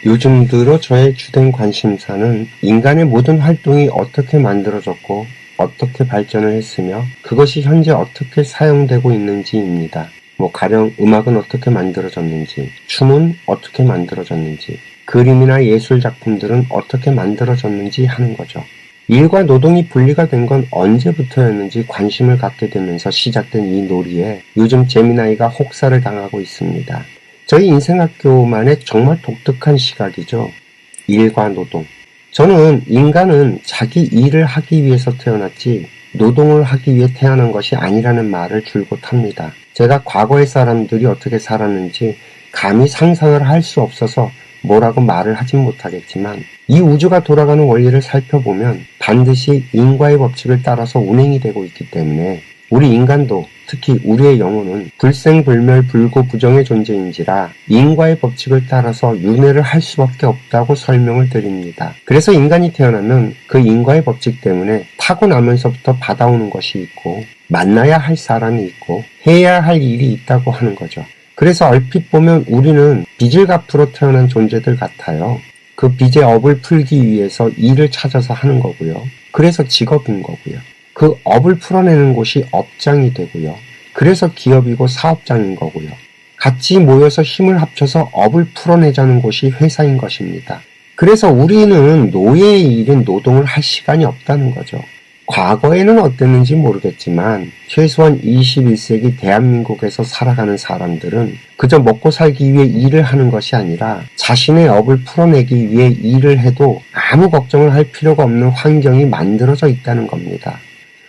요즘 들어 저의 주된 관심사는 인간의 모든 활동이 어떻게 만들어졌고 어떻게 발전을 했으며 그것이 현재 어떻게 사용되고 있는지입니다. 가령 음악은 어떻게 만들어졌는지, 춤은 어떻게 만들어졌는지, 그림이나 예술 작품들은 어떻게 만들어졌는지 하는 거죠. 일과 노동이 분리가 된 건 언제부터였는지 관심을 갖게 되면서 시작된 이 놀이에 요즘 재미나이가 혹사를 당하고 있습니다. 저희 인생학교만의 정말 독특한 시각이죠. 일과 노동. 저는 인간은 자기 일을 하기 위해서 태어났지 노동을 하기 위해 태어난 것이 아니라는 말을 줄곧 합니다. 제가 과거의 사람들이 어떻게 살았는지 감히 상상을 할 수 없어서 뭐라고 말을 하진 못하겠지만 이 우주가 돌아가는 원리를 살펴보면 반드시 인과의 법칙을 따라서 운행이 되고 있기 때문에 우리 인간도 특히 우리의 영혼은 불생불멸 불고부정의 존재인지라 인과의 법칙을 따라서 윤회를 할 수밖에 없다고 설명을 드립니다. 그래서 인간이 태어나면 그 인과의 법칙 때문에 타고나면서부터 받아오는 것이 있고 만나야 할 사람이 있고 해야 할 일이 있다고 하는 거죠. 그래서 얼핏 보면 우리는 빚을 갚으러 태어난 존재들 같아요. 그 빚의 업을 풀기 위해서 일을 찾아서 하는 거고요. 그래서 직업인 거고요. 그 업을 풀어내는 곳이 업장이 되고요. 그래서 기업이고 사업장인 거고요. 같이 모여서 힘을 합쳐서 업을 풀어내자는 곳이 회사인 것입니다. 그래서 우리는 노예의 일인 노동을 할 시간이 없다는 거죠. 과거에는 어땠는지 모르겠지만 최소한 21세기 대한민국에서 살아가는 사람들은 그저 먹고 살기 위해 일을 하는 것이 아니라 자신의 업을 풀어내기 위해 일을 해도 아무 걱정을 할 필요가 없는 환경이 만들어져 있다는 겁니다.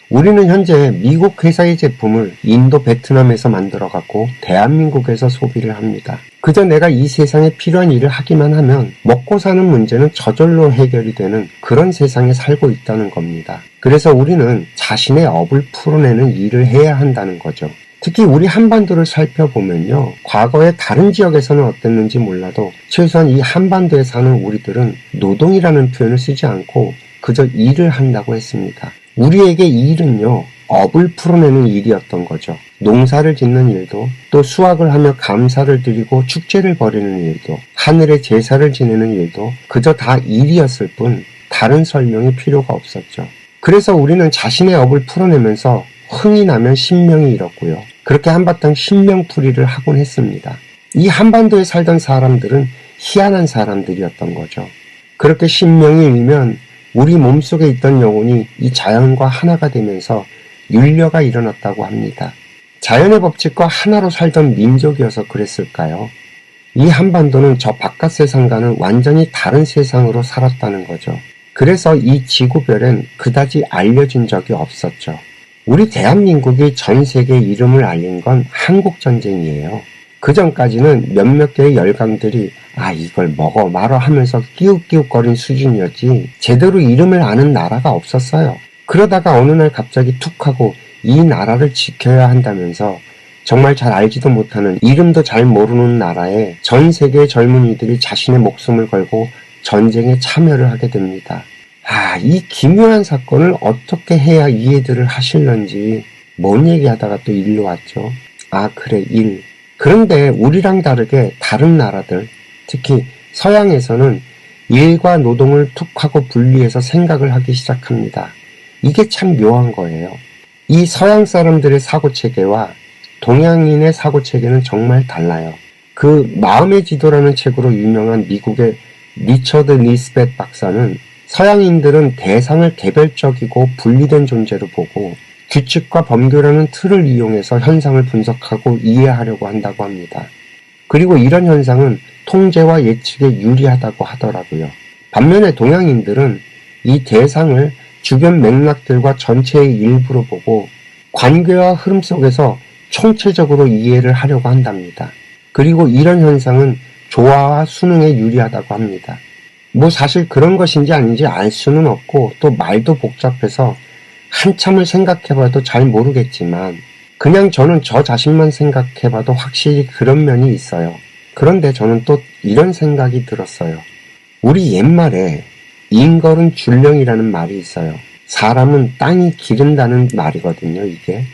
우리는 현재 미국 회사의 제품을 인도, 베트남에서 만들어갖고 대한민국에서 소비를 합니다. 그저 내가 이 세상에 필요한 일을 하기만 하면 먹고 사는 문제는 저절로 해결이 되는 그런 세상에 살고 있다는 겁니다. 그래서 우리는 자신의 업을 풀어내는 일을 해야 한다는 거죠. 특히 우리 한반도를 살펴보면요. 과거에 다른 지역에서는 어땠는지 몰라도 최소한 이 한반도에 사는 우리들은 노동이라는 표현을 쓰지 않고 그저 일을 한다고 했습니다. 우리에게 일은요, 업을 풀어내는 일이었던 거죠. 농사를 짓는 일도, 또 수확을 하며 감사를 드리고 축제를 벌이는 일도, 하늘에 제사를 지내는 일도 그저 다 일이었을 뿐 다른 설명이 필요가 없었죠. 그래서 우리는 자신의 업을 풀어내면서 흥이 나면 신명이 잃었고요. 그렇게 한바탕 신명풀이를 하곤 했습니다. 이 한반도에 살던 사람들은 희한한 사람들이었던 거죠. 그렇게 신명이 잃으면 우리 몸속에 있던 영혼이 이 자연과 하나가 되면서 율려가 일어났다고 합니다. 자연의 법칙과 하나로 살던 민족이어서 그랬을까요? 이 한반도는 저 바깥 세상과는 완전히 다른 세상으로 살았다는 거죠. 그래서 이 지구별엔 그다지 알려진 적이 없었죠. 우리 대한민국이 전 세계에 이름을 알린 건 한국전쟁이에요. 그 전까지는 몇몇 개의 열강들이 이걸 먹어 말어 하면서 끼욱끼욱거린 수준이었지 제대로 이름을 아는 나라가 없었어요. 그러다가 어느 날 갑자기 툭 하고 이 나라를 지켜야 한다면서 정말 잘 알지도 못하는 이름도 잘 모르는 나라에 전 세계의 젊은이들이 자신의 목숨을 걸고 전쟁에 참여를 하게 됩니다. 이 기묘한 사건을 어떻게 해야 이해들을 하실런지 뭔 얘기하다가 또 일로 왔죠. 그래, 일. 그런데 우리랑 다르게 다른 나라들, 특히 서양에서는 일과 노동을 툭 하고 분리해서 생각을 하기 시작합니다. 이게 참 묘한 거예요. 이 서양 사람들의 사고체계와 동양인의 사고체계는 정말 달라요. 그 마음의 지도라는 책으로 유명한 미국의 리처드 니스벳 박사는 서양인들은 대상을 개별적이고 분리된 존재로 보고 규칙과 법규라는 틀을 이용해서 현상을 분석하고 이해하려고 한다고 합니다. 그리고 이런 현상은 통제와 예측에 유리하다고 하더라고요. 반면에 동양인들은 이 대상을 주변 맥락들과 전체의 일부로 보고 관계와 흐름 속에서 총체적으로 이해를 하려고 한답니다. 그리고 이런 현상은 조화와 수능에 유리하다고 합니다. 사실 그런 것인지 아닌지 알 수는 없고 또 말도 복잡해서 한참을 생각해봐도 잘 모르겠지만 그냥 저는 저 자신만 생각해봐도 확실히 그런 면이 있어요. 그런데 저는 또 이런 생각이 들었어요. 우리 옛말에 인걸은 줄령이라는 말이 있어요. 사람은 땅이 기른다는 말이거든요, 이게.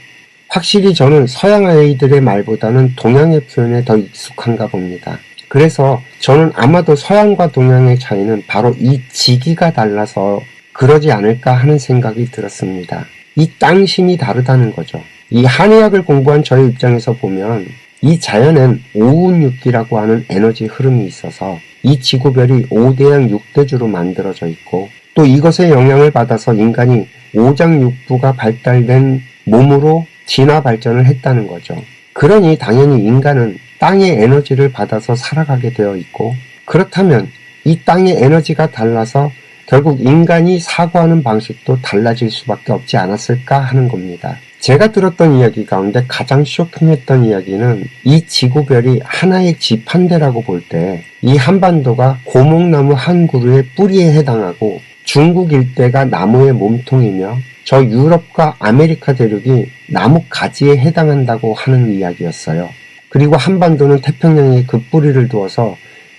확실히 저는 서양 아이들의 말보다는 동양의 표현에 더 익숙한가 봅니다. 그래서 저는 아마도 서양과 동양의 차이는 바로 이 지기가 달라서 그러지 않을까 하는 생각이 들었습니다. 이 땅신이 다르다는 거죠. 이 한의학을 공부한 저의 입장에서 보면 이 자연엔 오운육기라고 하는 에너지 흐름이 있어서 이 지구별이 5대양 6대주로 만들어져 있고 또 이것의 영향을 받아서 인간이 오장육부가 발달된 몸으로 진화 발전을 했다는 거죠. 그러니 당연히 인간은 땅의 에너지를 받아서 살아가게 되어 있고 그렇다면 이 땅의 에너지가 달라서 결국 인간이 사고하는 방식도 달라질 수밖에 없지 않았을까 하는 겁니다. 제가 들었던 이야기 가운데 가장 쇼킹했던 이야기는 이 지구별이 하나의 지판대라고 볼 때 이 한반도가 고목나무 한 그루의 뿌리에 해당하고 중국 일대가 나무의 몸통이며 저 유럽과 아메리카 대륙이 나무 가지에 해당한다고 하는 이야기였어요. 그리고 한반도는 태평양에 그 뿌리를 두어서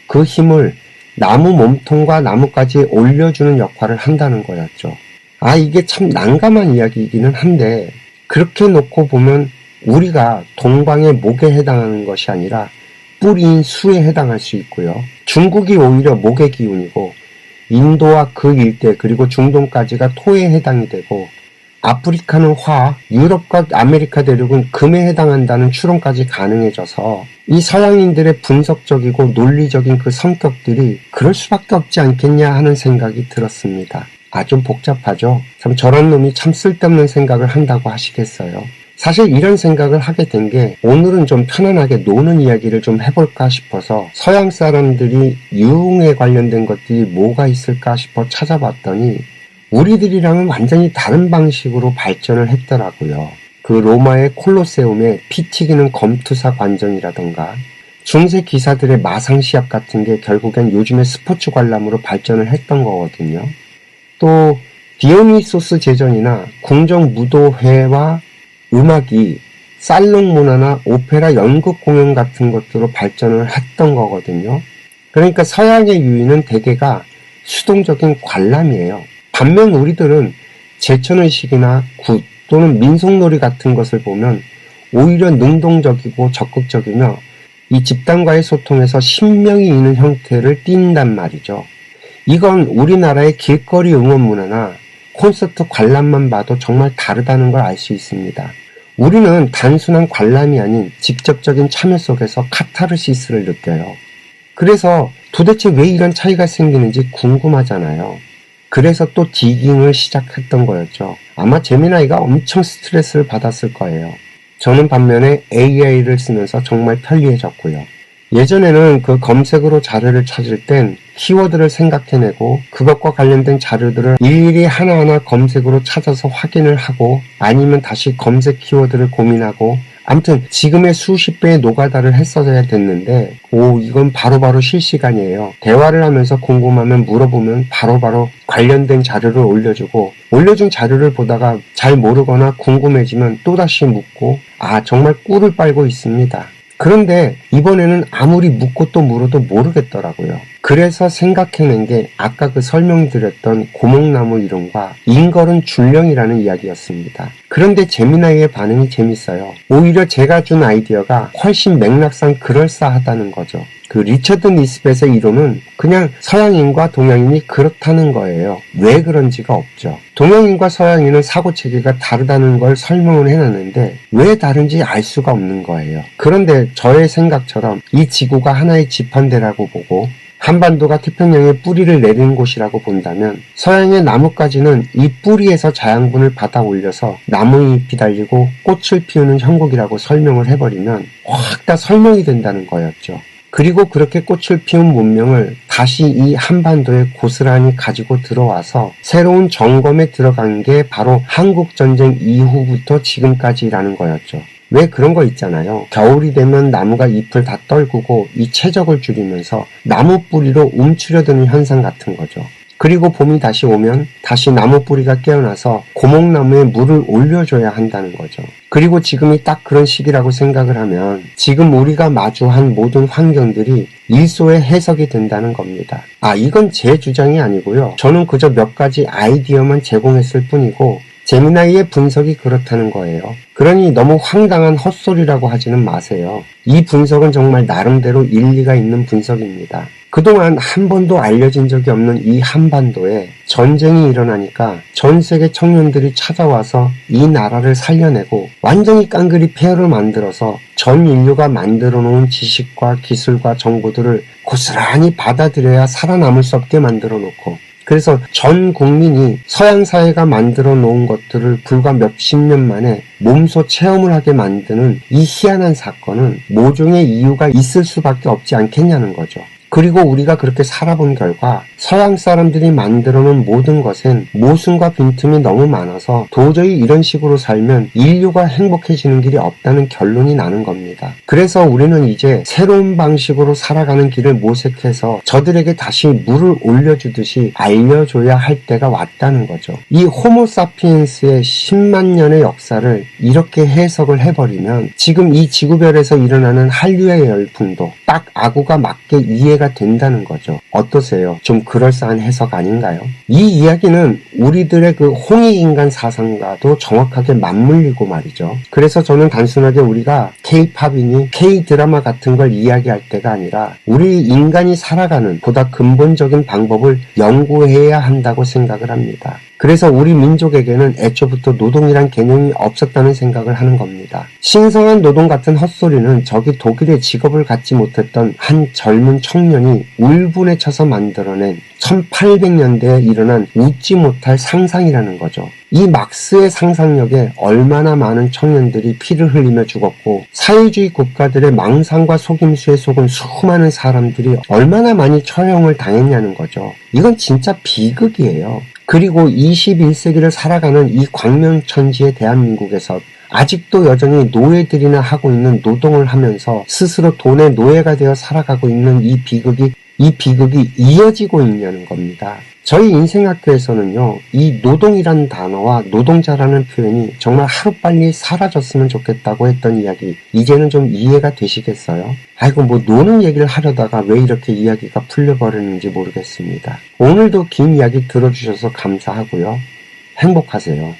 그 힘을 나무 몸통과 나무까지 올려주는 역할을 한다는 거였죠. 이게 참 난감한 이야기이기는 한데 그렇게 놓고 보면 우리가 동방의 목에 해당하는 것이 아니라 뿌리인 수에 해당할 수 있고요. 중국이 오히려 목의 기운이고 인도와 그 일대 그리고 중동까지가 토에 해당이 되고 아프리카는 화, 유럽과 아메리카 대륙은 금에 해당한다는 추론까지 가능해져서 이 서양인들의 분석적이고 논리적인 그 성격들이 그럴 수밖에 없지 않겠냐 하는 생각이 들었습니다. 좀 복잡하죠? 참 저런 놈이 참 쓸데없는 생각을 한다고 하시겠어요. 사실 이런 생각을 하게 된 게 오늘은 좀 편안하게 노는 이야기를 좀 해볼까 싶어서 서양 사람들이 유흥에 관련된 것들이 뭐가 있을까 싶어 찾아봤더니 우리들이랑은 완전히 다른 방식으로 발전을 했더라고요. 그 로마의 콜로세움의 피 튀기는 검투사 관전이라던가 중세 기사들의 마상시합 같은 게 결국엔 요즘의 스포츠 관람으로 발전을 했던 거거든요. 또 디오니소스 제전이나 궁정 무도회와 음악이 살롱 문화나 오페라 연극 공연 같은 것들로 발전을 했던 거거든요. 그러니까 서양의 유인은 대개가 수동적인 관람이에요. 반면 우리들은 제천의식이나 굿 또는 민속놀이 같은 것을 보면 오히려 능동적이고 적극적이며 이 집단과의 소통에서 신명이 있는 형태를 띈단 말이죠. 이건 우리나라의 길거리 응원 문화나 콘서트 관람만 봐도 정말 다르다는 걸 알 수 있습니다. 우리는 단순한 관람이 아닌 직접적인 참여 속에서 카타르시스를 느껴요. 그래서 도대체 왜 이런 차이가 생기는지 궁금하잖아요. 그래서 또 디깅을 시작했던 거였죠. 아마 제미나이가 엄청 스트레스를 받았을 거예요. 저는 반면에 AI를 쓰면서 정말 편리해졌고요. 예전에는 그 검색으로 자료를 찾을 땐 키워드를 생각해내고 그것과 관련된 자료들을 일일이 하나하나 검색으로 찾아서 확인을 하고 아니면 다시 검색 키워드를 고민하고 아무튼 지금의 수십 배의 노가다를 했어야 됐는데 이건 바로바로 실시간이에요. 대화를 하면서 궁금하면 물어보면 바로바로 관련된 자료를 올려주고 올려준 자료를 보다가 잘 모르거나 궁금해지면 또다시 묻고 정말 꿀을 빨고 있습니다. 그런데 이번에는 아무리 묻고 또 물어도 모르겠더라고요. 그래서 생각해낸 게 아까 그 설명드렸던 고목나무 이름과 인걸은 줄령이라는 이야기였습니다. 그런데 제미나이의 반응이 재밌어요. 오히려 제가 준 아이디어가 훨씬 맥락상 그럴싸하다는 거죠. 그 리처드 니스벳의 이론은 그냥 서양인과 동양인이 그렇다는 거예요. 왜 그런지가 없죠. 동양인과 서양인은 사고체계가 다르다는 걸 설명을 해놨는데 왜 다른지 알 수가 없는 거예요. 그런데 저의 생각처럼 이 지구가 하나의 지판대라고 보고 한반도가 태평양에 뿌리를 내리는 곳이라고 본다면 서양의 나뭇가지는 이 뿌리에서 자양분을 받아 올려서 나무잎이 달리고 꽃을 피우는 형국이라고 설명을 해버리면 확 다 설명이 된다는 거였죠. 그리고 그렇게 꽃을 피운 문명을 다시 이 한반도에 고스란히 가지고 들어와서 새로운 점검에 들어간 게 바로 한국전쟁 이후부터 지금까지라는 거였죠. 왜 그런 거 있잖아요. 겨울이 되면 나무가 잎을 다 떨구고 이 최적을 줄이면서 나무 뿌리로 움츠려드는 현상 같은 거죠. 그리고 봄이 다시 오면 다시 나무 뿌리가 깨어나서 고목나무에 물을 올려줘야 한다는 거죠. 그리고 지금이 딱 그런 시기라고 생각을 하면 지금 우리가 마주한 모든 환경들이 일소의 해석이 된다는 겁니다. 이건 제 주장이 아니고요. 저는 그저 몇 가지 아이디어만 제공했을 뿐이고 제미나이의 분석이 그렇다는 거예요. 그러니 너무 황당한 헛소리라고 하지는 마세요. 이 분석은 정말 나름대로 일리가 있는 분석입니다. 그동안 한 번도 알려진 적이 없는 이 한반도에 전쟁이 일어나니까 전 세계 청년들이 찾아와서 이 나라를 살려내고 완전히 깡그리 폐허를 만들어서 전 인류가 만들어 놓은 지식과 기술과 정보들을 고스란히 받아들여야 살아남을 수 없게 만들어 놓고 그래서 전 국민이 서양 사회가 만들어 놓은 것들을 불과 몇십 년 만에 몸소 체험을 하게 만드는 이 희한한 사건은 모종의 이유가 있을 수밖에 없지 않겠냐는 거죠. 그리고 우리가 그렇게 살아본 결과 서양 사람들이 만들어 놓은 모든 것엔 모순과 빈틈이 너무 많아서 도저히 이런 식으로 살면 인류가 행복해지는 길이 없다는 결론이 나는 겁니다. 그래서 우리는 이제 새로운 방식으로 살아가는 길을 모색해서 저들에게 다시 물을 올려주듯이 알려줘야 할 때가 왔다는 거죠. 이 호모사피엔스의 10만 년의 역사를 이렇게 해석을 해버리면 지금 이 지구별에서 일어나는 한류의 열풍도 딱 아구가 맞게 이해가 된다는 거죠. 어떠세요? 좀 그럴싸한 해석 아닌가요? 이 이야기는 우리들의 그 홍익인간 사상과도 정확하게 맞물리고 말이죠. 그래서 저는 단순하게 우리가 K-팝이니 K-드라마 같은 걸 이야기할 때가 아니라 우리 인간이 살아가는 보다 근본적인 방법을 연구해야 한다고 생각을 합니다. 그래서 우리 민족에게는 애초부터 노동이란 개념이 없었다는 생각을 하는 겁니다. 신성한 노동 같은 헛소리는 저기 독일에 직업을 갖지 못했던 한 젊은 청년이 울분에 쳐서 만들어낸 1800년대에 일어난 웃지 못할 상상이라는 거죠. 이 막스의 상상력에 얼마나 많은 청년들이 피를 흘리며 죽었고 사회주의 국가들의 망상과 속임수에 속은 수많은 사람들이 얼마나 많이 처형을 당했냐는 거죠. 이건 진짜 비극이에요. 그리고 21세기를 살아가는 이 광명천지의 대한민국에서 아직도 여전히 노예들이나 하고 있는 노동을 하면서 스스로 돈의 노예가 되어 살아가고 있는 이 비극이 이어지고 있냐는 겁니다. 저희 인생학교에서는요, 이 노동이라는 단어와 노동자라는 표현이 정말 하루빨리 사라졌으면 좋겠다고 했던 이야기, 이제는 좀 이해가 되시겠어요? 아이고, 노는 얘기를 하려다가 왜 이렇게 이야기가 풀려버리는지 모르겠습니다. 오늘도 긴 이야기 들어주셔서 감사하고요. 행복하세요.